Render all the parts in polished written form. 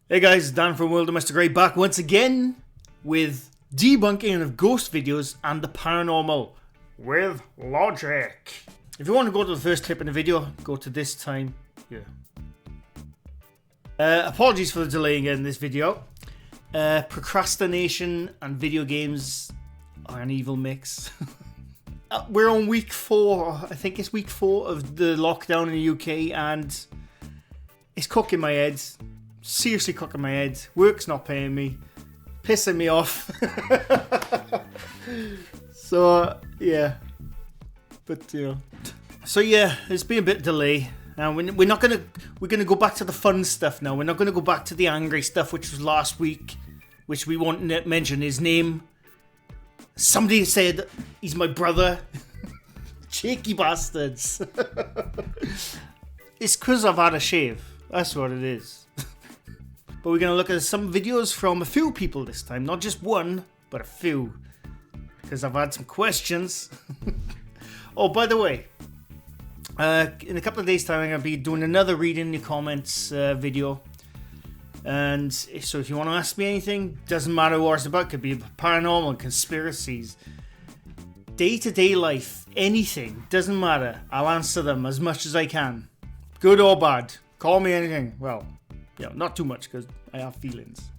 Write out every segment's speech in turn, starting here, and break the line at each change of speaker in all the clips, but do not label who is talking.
Hey guys, Dan from World of Mr. Grey back once again with debunking of ghost videos and the paranormal with logic. If you want to go to the first clip in the video, go to this time here. Apologies for the delay in this video. Procrastination and video games are an evil mix. We're on week 4, I think it's week 4 of the lockdown in the UK, and it's cooking my head. Seriously cooking my head. Work's not paying me. Pissing me off. So, yeah. But, you know. So, yeah, it's been a bit delay. Now, we're gonna go back to the fun stuff now. We're not gonna go back to the angry stuff, which was last week, which we won't mention his name. Somebody said he's my brother. Cheeky bastards. It's because I've had a shave. That's what it is. But we're going to look at some videos from a few people this time. Not just one, but a few. Because I've had some questions. Oh, by the way. In a couple of days' time, I'm going to be doing another read in the comments video. And so if you want to ask me anything, doesn't matter what it's about. It could be paranormal, conspiracies, day-to-day life, anything. Doesn't matter. I'll answer them as much as I can. Good or bad. Call me anything. Well, yeah, not too much because I have feelings.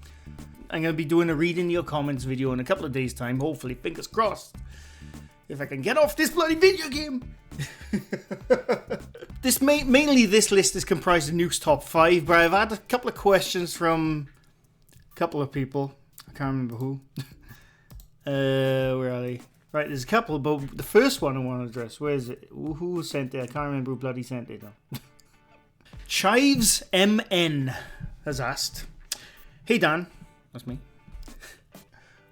I'm going to be doing a read in your comments video in a couple of days' time. Hopefully, fingers crossed. If I can get off this bloody video game. Mainly this list is comprised of Nukes top 5, but I've had a couple of questions from a couple of people. I can't remember who. Where are they? Right, there's a couple, but the first one I want to address, where is it? Who sent it? I can't remember who bloody sent it now. Chives MN has asked, "Hey Dan," that's me.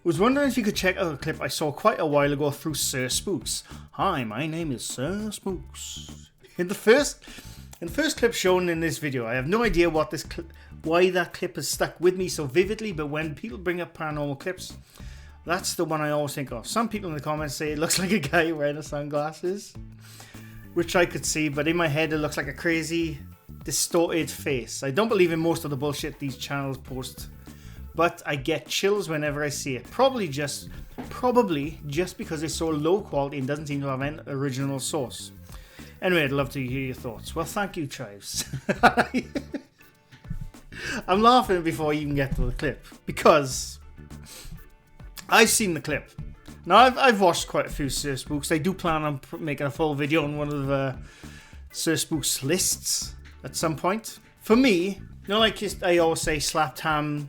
"Was wondering if you could check out a clip I saw quite a while ago through Sir Spooks. Hi, my name is Sir Spooks. In the first clip shown in this video, I have no idea why that clip has stuck with me so vividly, but when people bring up paranormal clips, that's the one I always think of. Some people in the comments say it looks like a guy wearing sunglasses, which I could see, but in my head it looks like a crazy, distorted face. I don't believe in most of the bullshit these channels post, but I get chills whenever I see it. Probably just because it's so low quality and doesn't seem to have an original source. Anyway, I'd love to hear your thoughts." Well, thank you, Chives. I'm laughing before I even get to the clip because I've seen the clip. Now, I've watched quite a few Sir Spooks. I do plan on making a full video on one of Sir Spooks' lists at some point. For me, you know, like I always say, Slaptam's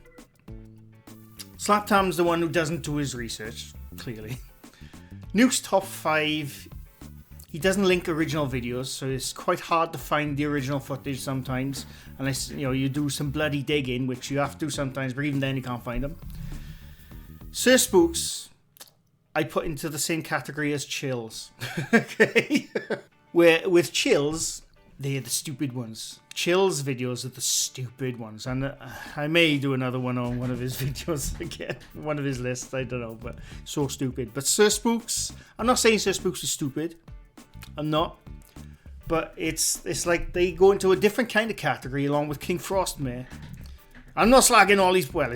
the one who doesn't do his research, clearly. Nuke's top 5, he doesn't link original videos, so it's quite hard to find the original footage sometimes, unless, you know, you do some bloody digging, which you have to sometimes, but even then you can't find them. Sir Spooks, I put into the same category as Chills. Okay? Where with Chills, they're the stupid ones. Chills videos are the stupid ones, and I may do another one on one of his videos again, one of his lists, I don't know, but so stupid. But Sir Spooks, I'm not saying Sir Spooks is stupid, I'm not, but it's like they go into a different kind of category along with King Frostmare. I'm not slagging all these, well,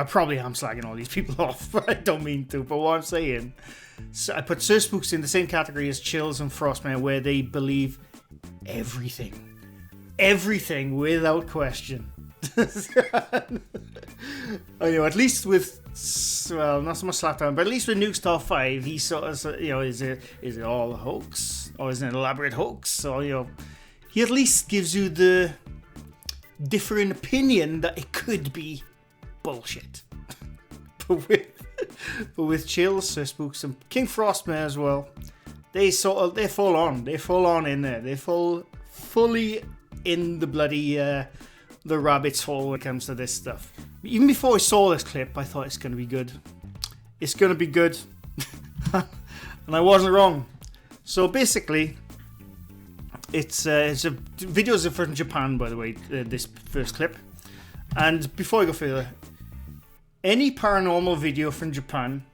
probably am slagging all these people off, but I don't mean to, but what I'm saying, so I put Sir Spooks in the same category as Chills and Frostmare, where they believe everything without question. You know, at least with, well, not so much Slapdown, but at least with Nuke's top 5, he sort of, you know, is it all a hoax, or is it an elaborate hoax, or, you know, he at least gives you the different opinion that it could be bullshit. but with Chills, Sir Spooks, and King Frostmare as well, they fall on in there. They fully in the bloody the rabbit's hole when it comes to this stuff. Even before I saw this clip, I thought it's going to be good. It's going to be good. And I wasn't wrong. So basically, it's videos from Japan, by the way, this first clip. And before I go further, any paranormal video from Japan,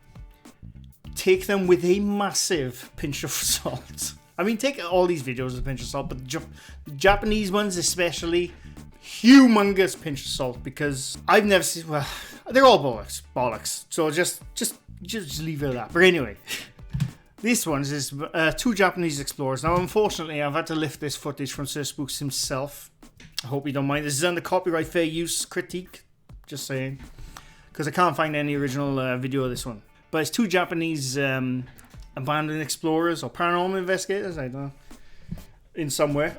take them with a massive pinch of salt. I mean, take all these videos with a pinch of salt, but the Japanese ones especially, humongous pinch of salt, because I've never seen, well, they're all bollocks. So just leave it at that. But anyway, this one is two Japanese explorers. Now, unfortunately, I've had to lift this footage from Sir Spooks himself. I hope you don't mind. This is under copyright fair use critique. Just saying. Because I can't find any original video of this one. But it's two Japanese abandoned explorers or paranormal investigators, I don't know, in somewhere.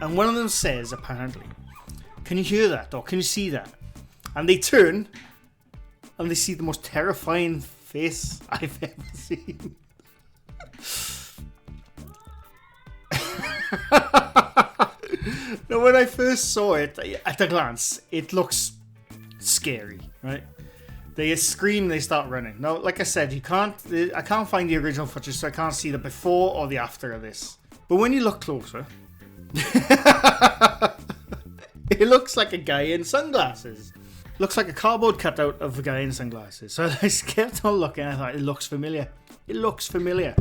And one of them says, apparently, "Can you hear that? Or can you see that?" And they turn and they see the most terrifying face I've ever seen. Now, when I first saw it, at a glance, it looks scary, right? They scream, they start running. Now, like I said, I can't find the original footage, so I can't see the before or the after of this. But when you look closer, it looks like a guy in sunglasses. Looks like a cardboard cutout of a guy in sunglasses. So I kept on looking, I thought, it looks familiar. It looks familiar.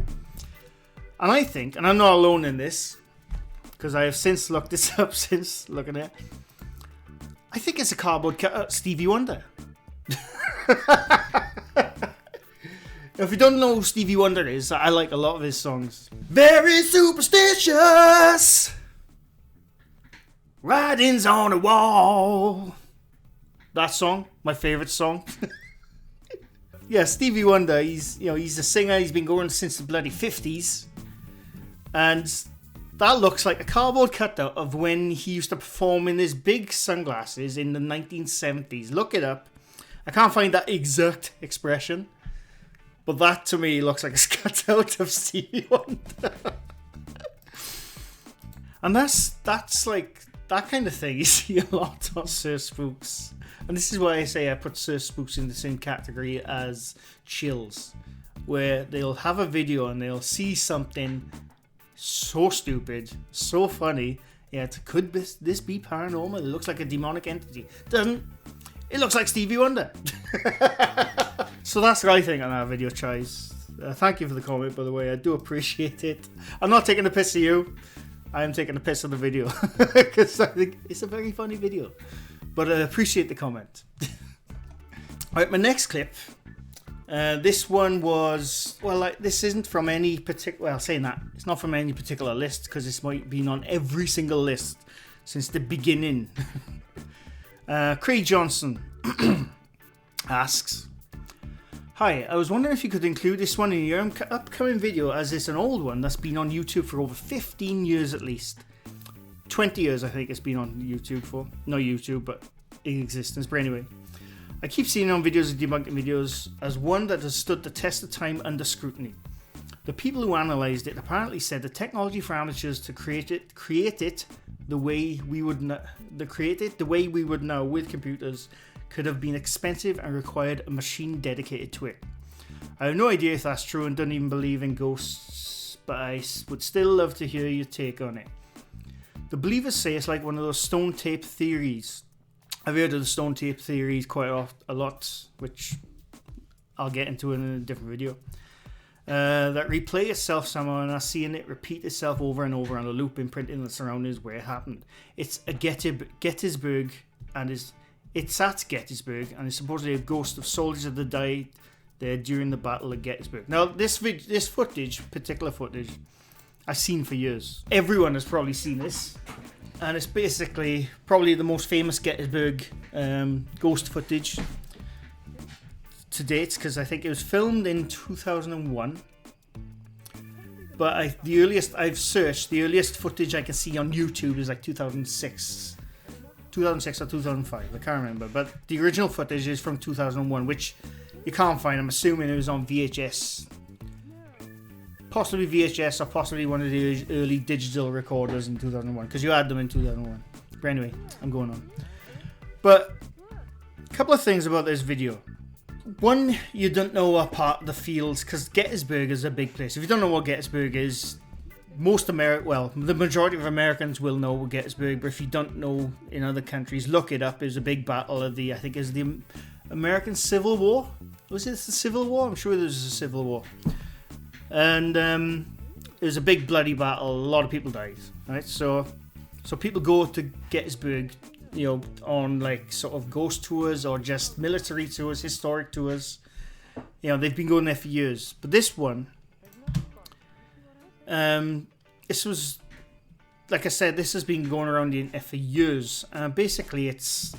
And I think, and I'm not alone in this, because I have since looked this up since looking at it, I think it's a cardboard cutout Stevie Wonder. If you don't know who Stevie Wonder is, I like a lot of his songs. Very superstitious, writings on the wall. That song, my favourite song. Yeah, Stevie Wonder, he's a singer, he's been going since the bloody 50s. And that looks like a cardboard cutout of when he used to perform in his big sunglasses in the 1970s. Look it up. I can't find that exact expression, but that to me looks like a cutout of Stevie Wonder. And that's like that kind of thing you see a lot on Sir Spooks. And this is why I say I put Sir Spooks in the same category as Chills, where they'll have a video and they'll see something so stupid, so funny, yet could this be paranormal? It looks like a demonic entity. Doesn't. It looks like Stevie Wonder. So that's what I think on that video, Chais. Thank you for the comment, by the way. I do appreciate it. I'm not taking the piss of you. I am taking the piss of the video. Because I think it's a very funny video. But I appreciate the comment. Alright, my next clip. This one was... Well, this isn't from any particular... Well, saying that, it's not from any particular list, because this might be on every single list since the beginning. Craig Johnson asks, "Hi, I was wondering if you could include this one in your upcoming video, as it's an old one that's been on YouTube for over 15 years at least. 20 years I think it's been on YouTube for. Not YouTube, but in existence. But anyway, I keep seeing it on videos of debunking videos as one that has stood the test of time under scrutiny. The people who analysed it apparently said the technology for amateurs to create it the way we would now with computers could have been expensive and required a machine dedicated to it. I have no idea if that's true and don't even believe in ghosts, but I would still love to hear your take on it. The believers say it's like one of those stone tape theories. I've heard of the stone tape theories quite a lot, which I'll get into in a different video. That replay itself somehow and are seeing it repeat itself over and over on a loop, imprinting the surroundings where it happened. It's a Gettysburg, and it's at Gettysburg, and it's supposedly a ghost of soldiers that died there during the Battle of Gettysburg. Now, this particular footage, I've seen for years. Everyone has probably seen this, and it's basically probably the most famous Gettysburg ghost footage to date, because I think it was filmed in 2001, but the earliest I've searched, the earliest footage I can see on YouTube is like 2006 or 2005, I can't remember, but the original footage is from 2001, which you can't find. I'm assuming it was on VHS, possibly VHS, or possibly one of the early digital recorders in 2001, because you had them in 2001. But anyway, I'm going on. But a couple of things about this video. One, you don't know what part of the fields, because Gettysburg is a big place. If you don't know what Gettysburg is, the majority of Americans will know what Gettysburg, but if you don't know in other countries, look it up. It was a big battle of the American Civil War. Was it the Civil War? I'm sure there was a Civil War. And it was a big bloody battle. A lot of people died, right? So people go to Gettysburg on like sort of ghost tours or just military tours, historic tours. They've been going there for years. But this one, this was, like I said, this has been going around the internet for years. Basically, it's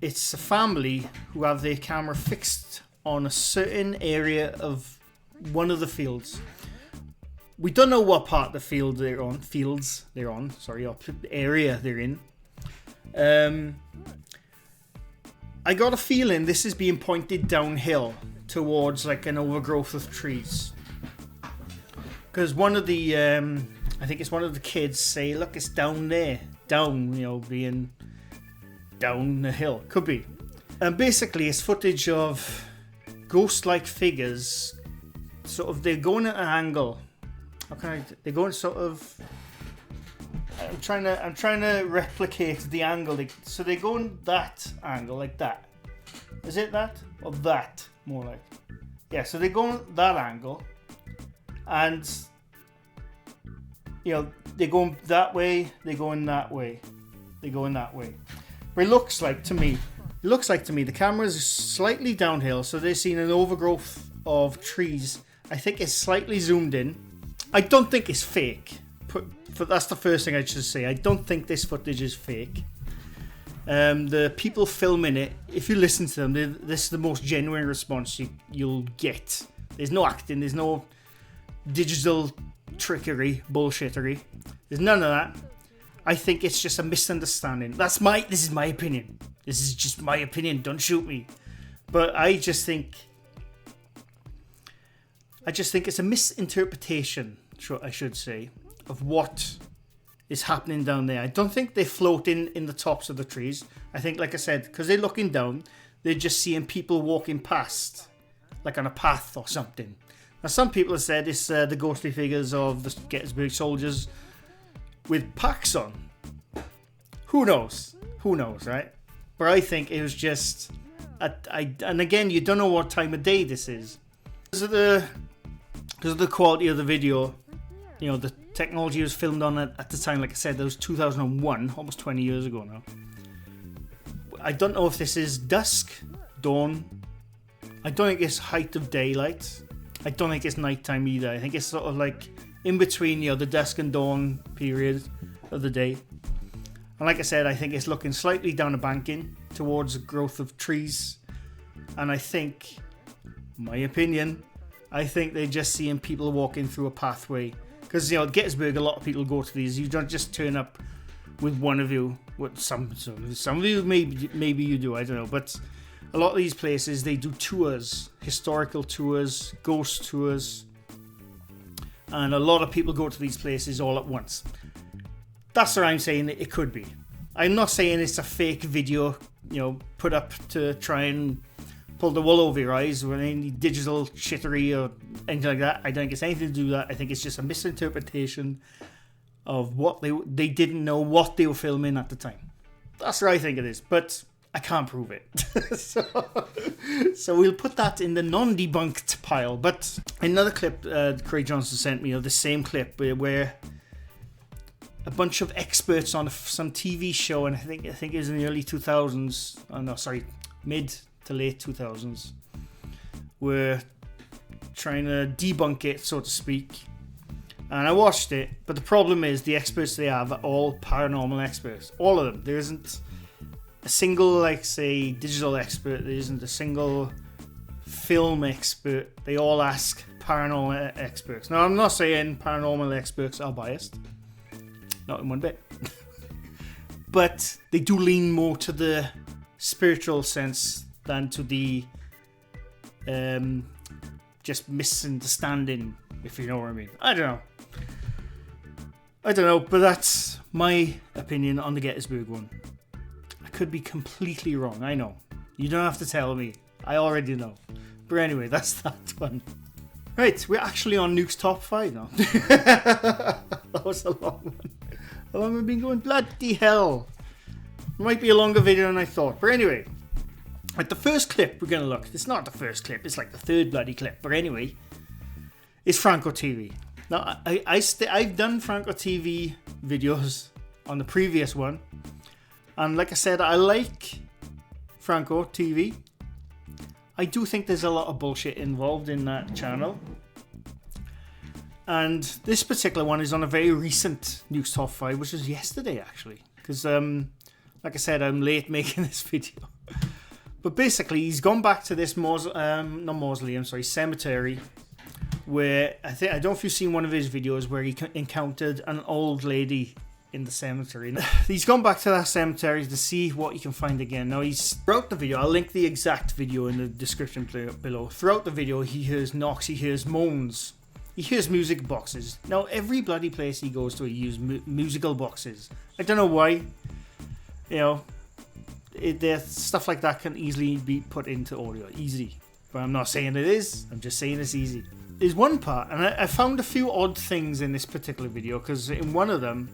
a family who have their camera fixed on a certain area of one of the fields. We don't know what part of the field they're on. Or area they're in. I got a feeling this is being pointed downhill towards like an overgrowth of trees. Because one of the, I think it's one of the kids say, look, it's down there. Down, being down the hill. Could be. And basically it's footage of ghost-like figures. Sort of, they're going at an angle. They're going sort of... I'm trying to replicate the angle. So they're going that angle, like that. Is it that? Or that, more like. Yeah, so they're going that angle. And, they're going that way, they're going that way. They're going that way. But it looks like to me the camera is slightly downhill, so they're seeing an overgrowth of trees. I think it's slightly zoomed in. I don't think it's fake. That's the first thing I should say. I don't think this footage is fake. The people filming it, if you listen to them, this is the most genuine response you'll get. There's no acting, there's no digital trickery, bullshittery. There's none of that. I think it's just a misunderstanding. This is my opinion. This is just my opinion. Don't shoot me. But I just think it's a misinterpretation, I should say, of what is happening down there. I don't think they're floating in the tops of the trees. I think, like I said, because they're looking down, they're just seeing people walking past, like on a path or something. Now, some people have said it's the ghostly figures of the Gettysburg soldiers with packs on. Who knows? Who knows, right? But I think it was just... and again, you don't know what time of day this is. Because of the quality of the video, the technology was filmed on it at the time, like I said, that was 2001, almost 20 years ago now. I don't know if this is dusk, dawn. I don't think it's height of daylight. I don't think it's nighttime either. I think it's sort of like in between, the dusk and dawn period of the day. And like I said, I think it's looking slightly down a banking towards the growth of trees. And I think, my opinion, I think they're just seeing people walking through a pathway. Because, Gettysburg, a lot of people go to these. You don't just turn up with one of you. Some of you, maybe you do, I don't know. But a lot of these places, they do tours. Historical tours, ghost tours. And a lot of people go to these places all at once. That's what I'm saying it could be. I'm not saying it's a fake video, put up to try and pull the wool over your eyes with any digital shittery or anything like that. I don't think it's anything to do with that. I think it's just a misinterpretation of what they didn't know what they were filming at the time. That's what I think it is, but I can't prove it. so we'll put that in the non-debunked pile. But another clip Craig Johnson sent me of the same clip where a bunch of experts on some TV show, and I think it was in the early 2000s. Oh no, sorry, mid to late 2000s, were trying to debunk it, so to speak. And I watched it, but the problem is the experts they have are all paranormal experts. All of them. There isn't a single, say, digital expert. There isn't a single film expert. They all ask paranormal experts. Now, I'm not saying paranormal experts are biased. Not in one bit. But they do lean more to the spiritual sense than to the just misunderstanding, if you know what I mean. I don't know, but that's my opinion on the Gettysburg one. I could be completely wrong, I know. You don't have to tell me. I already know. But anyway, that's that one. Right, we're actually on Nukes Top 5 now. That was a long one. How long have we been going? Bloody hell. It might be a longer video than I thought. But anyway, at the first clip we're going to look. It's not the first clip. It's like the third bloody clip. But anyway, it's Franco TV. Now, I've done Franco TV videos on the previous one. And like I said, I like Franco TV. I do think there's a lot of bullshit involved in that channel. And this particular one is on a very recent Nukes Top 5, which was yesterday actually. Because, like I said, I'm late making this video. But basically, he's gone back to this cemetery, where I don't know if you've seen one of his videos where he encountered an old lady in the cemetery. He's gone back to that cemetery to see what he can find again. Now, throughout the video, I'll link the exact video in the description below. Throughout the video, he hears knocks, he hears moans, he hears music boxes. Now, every bloody place he goes to, he uses musical boxes. I don't know why. You know, stuff like that can easily be put into audio. Easy. But I'm not saying it is. I'm just saying it's easy. There's one part, and I found a few odd things in this particular video, because in one of them,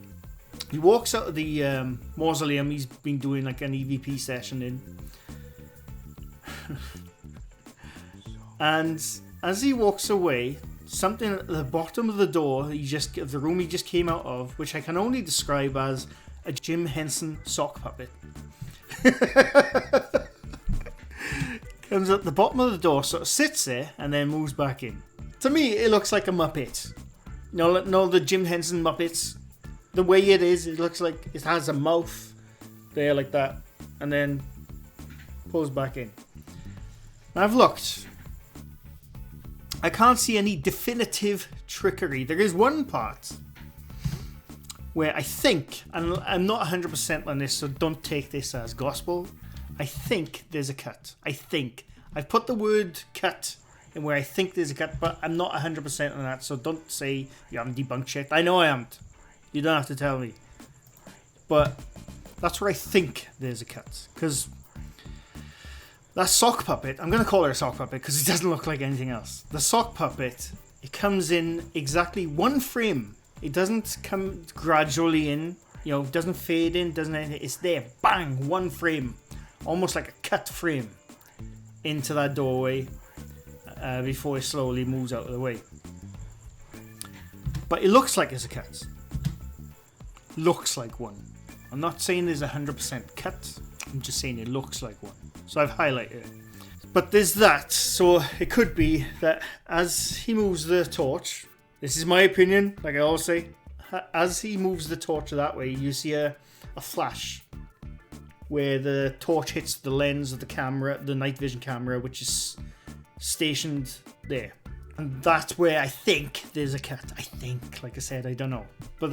he walks out of the mausoleum he's been doing like an EVP session in. And as he walks away, something at the bottom of the door, the room he just came out of, which I can only describe as a Jim Henson sock puppet. Comes at the bottom of the door, sort of sits there, and then moves back in. To me, it looks like a Muppet. No, the Jim Henson Muppets. The way it is, it looks like it has a mouth there like that, and then pulls back in. Now, I've looked. I can't see any definitive trickery. There is one part where I think, and I'm not 100% on this, so don't take this as gospel, I think there's a cut. I think. I've put the word cut in where I think there's a cut, but I'm not 100% on that, so don't say you haven't debunked shit. I know I haven't. You don't have to tell me. But that's where I think there's a cut. Because that sock puppet, I'm going to call her a sock puppet because it doesn't look like anything else. The sock puppet, it comes in exactly one frame. It doesn't come gradually in, you know, it doesn't fade in, doesn't anything. It's there, bang, one frame. Almost like a cut frame into that doorway before it slowly moves out of the way. But it looks like it's a cut. Looks like one. I'm not saying there's 100% cut. I'm just saying it looks like one. So I've highlighted it. But there's that. So it could be that as he moves the torch, this is my opinion, like I always say, as he moves the torch that way, you see a flash where the torch hits the lens of the camera, the night vision camera, which is stationed there. And that's where I think there's a cut. I think, like I said, I don't know. But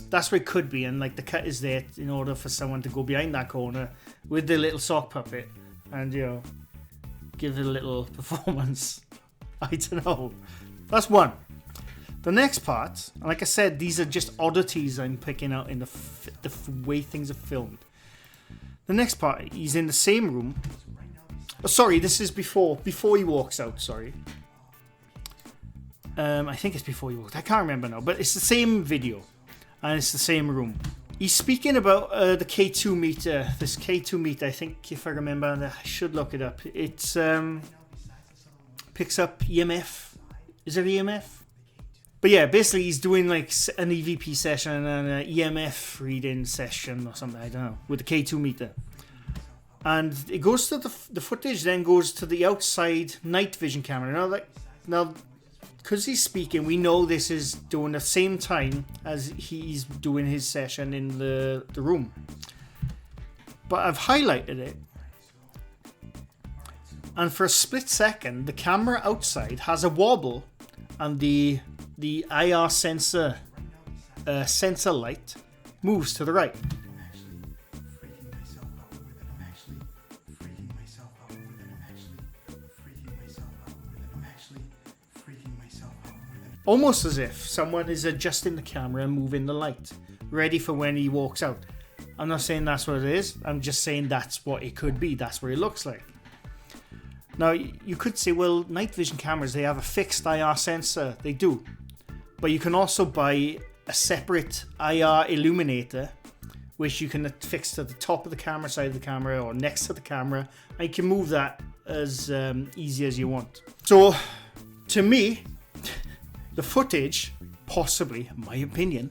that's where it could be. And like the cut is there in order for someone to go behind that corner with the little sock puppet and, you know, give it a little performance. I don't know. That's one. The next part, and like I said, these are just oddities I'm picking out in the way things are filmed. The next part, he's in the same room. Oh, sorry, this is before he walks out, sorry. I think it's before he walks. I can't remember now, but it's the same video. And it's the same room. He's speaking about the K2 meter. This K2 meter, I think, if I remember, I should look it up. It's picks up EMF. Is it EMF? But yeah, basically he's doing like an EVP session and an EMF reading session or something, I don't know, with the K2 meter. And it goes to the footage, then goes to the outside night vision camera. Now, because he's speaking, we know this is doing the same time as he's doing his session in the room. But I've highlighted it. And for a split second, the camera outside has a wobble and the IR sensor light moves to the right. Almost as if someone is adjusting the camera and moving the light, ready for when he walks out. I'm not saying that's what it is, I'm just saying that's what it could be, that's what it looks like. Now, you could say, well, night vision cameras, they have a fixed IR sensor. They do. But you can also buy a separate IR illuminator, which you can fix to the top of the camera, side of the camera, or next to the camera. And you can move that as easy as you want. So, to me, the footage, possibly, in my opinion,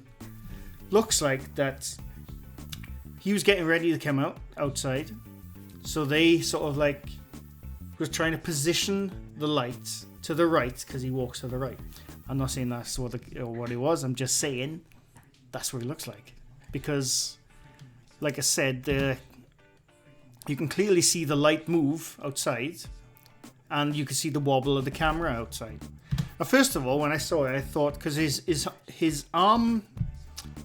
looks like that he was getting ready to come outside. So they sort of like was trying to position the light to the right because he walks to the right. I'm not saying that's what it was. I'm just saying that's what it looks like. Because, like I said, you can clearly see the light move outside, and you can see the wobble of the camera outside. Now, first of all, when I saw it, I thought, because his arm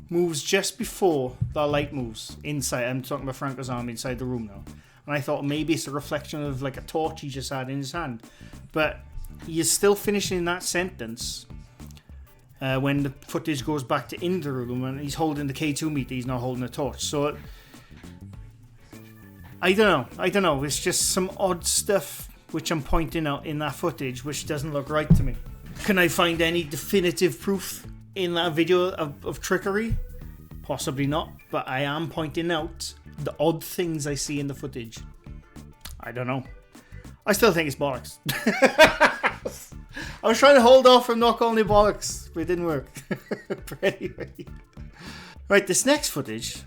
moves just before that light moves inside. I'm talking about Franco's arm inside the room now. And I thought maybe it's a reflection of like a torch he just had in his hand. But he is still finishing that sentence when the footage goes back to in the room, and he's holding the K2 meter, he's not holding a torch. So I don't know. It's just some odd stuff which I'm pointing out in that footage which doesn't look right to me. Can I find any definitive proof in that video of trickery? Possibly not, but I am pointing out the odd things I see in the footage. I don't know. I still think it's bollocks. I was trying to hold off from not calling it bollocks, but it didn't work. But anyway. Right, this next footage.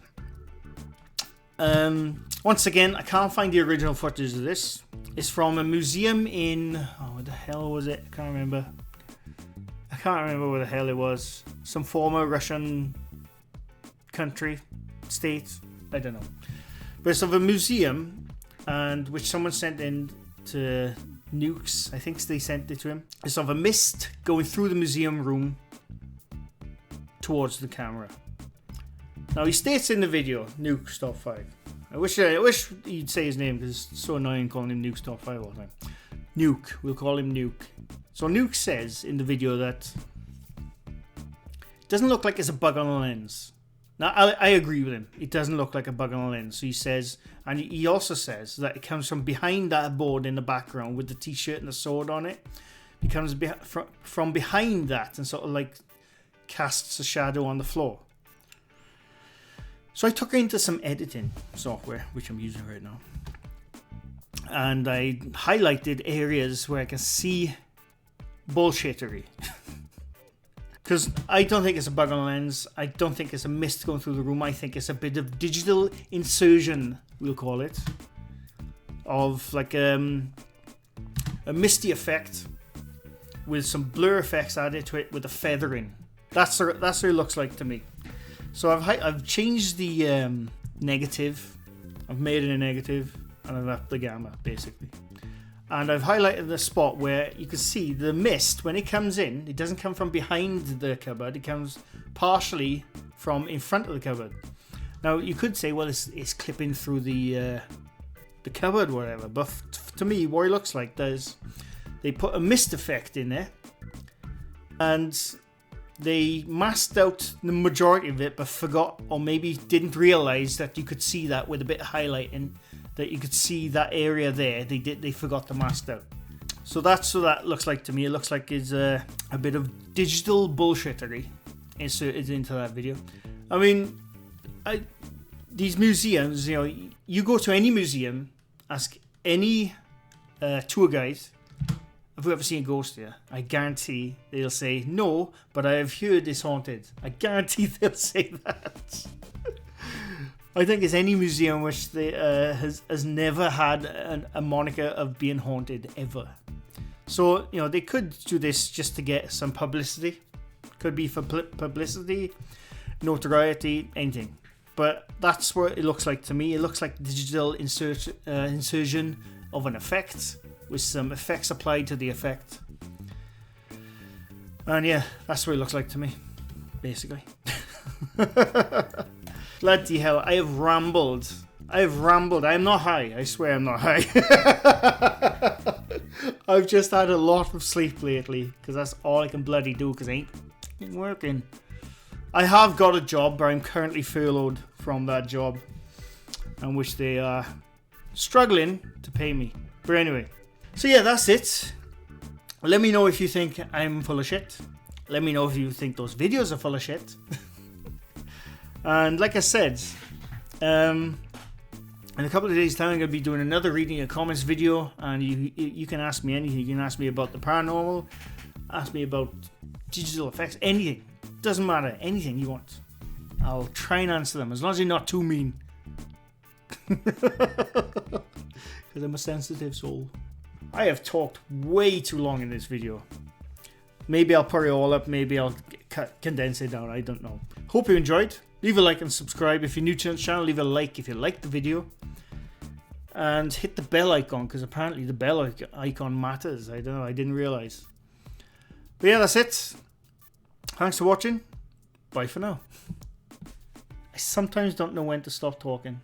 Once again, I can't find the original footage of this. It's from a museum in... Oh, what the hell was it? I can't remember where the hell it was. Some former Russian country, state. I don't know. But it's of a museum, and which someone sent in to Nukes. I think they sent it to him. It's of a mist going through the museum room towards the camera. Now he states in the video, Nukes top 5. I wish he'd say his name because it's so annoying calling him Nukes top 5 all the time. Nuke, we'll call him Nuke. So Nuke says in the video that it doesn't look like it's a bug on a lens. Now I agree with him. It doesn't look like a bug on a lens. So he says, and he also says that it comes from behind that board in the background with the t-shirt and the sword on it. It comes from behind that and sort of like casts a shadow on the floor. So I took her into some editing software, which I'm using right now. And I highlighted areas where I can see bullshittery. Because I don't think it's a bug on a lens. I don't think it's a mist going through the room. I think it's a bit of digital insertion, we'll call it. Of like a misty effect with some blur effects added to it with a feathering. That's what it looks like to me. So I've changed the negative. I've made it a negative, and I've upped the gamma, basically. And I've highlighted the spot where you can see the mist, when it comes in, it doesn't come from behind the cupboard, it comes partially from in front of the cupboard. Now, you could say, well, it's clipping through the cupboard, whatever, but to me, what it looks like is they put a mist effect in there, and they masked out the majority of it, but forgot, or maybe didn't realize that you could see that with a bit of highlighting, that you could see that area there. They forgot to mask out. So that's what that looks like to me. It looks like it's a bit of digital bullshittery inserted into that video. I mean, these museums, you go to any museum, ask any tour guide, have you ever seen a ghost here? I guarantee they'll say no, but I have heard it's haunted. I guarantee they'll say that. I think it's any museum which has never had a moniker of being haunted ever. So, they could do this just to get some publicity. Could be for publicity, notoriety, anything. But that's what it looks like to me. It looks like digital insertion of an effect with some effects applied to the effect. And yeah, that's what it looks like to me, basically. Bloody hell, I have rambled. I'm not high. I swear I'm not high. I've just had a lot of sleep lately because that's all I can bloody do because I ain't working. I have got a job, but I'm currently furloughed from that job, in which they are struggling to pay me. But anyway, so yeah, that's it. Let me know if you think I'm full of shit. Let me know if you think those videos are full of shit. And like I said, in a couple of days' time, I'm going to be doing another reading your comments video, and you can ask me anything. You can ask me about the paranormal, ask me about digital effects, anything. Doesn't matter, anything you want. I'll try and answer them, as long as you're not too mean. Because I'm a sensitive soul. I have talked way too long in this video. Maybe I'll put it all up, maybe I'll condense it down, I don't know. Hope you enjoyed. Leave a like and subscribe. If you're new to the channel, leave a like if you liked the video. And hit the bell icon, because apparently the bell icon matters. I don't know, I didn't realise. But yeah, that's it. Thanks for watching. Bye for now. I sometimes don't know when to stop talking.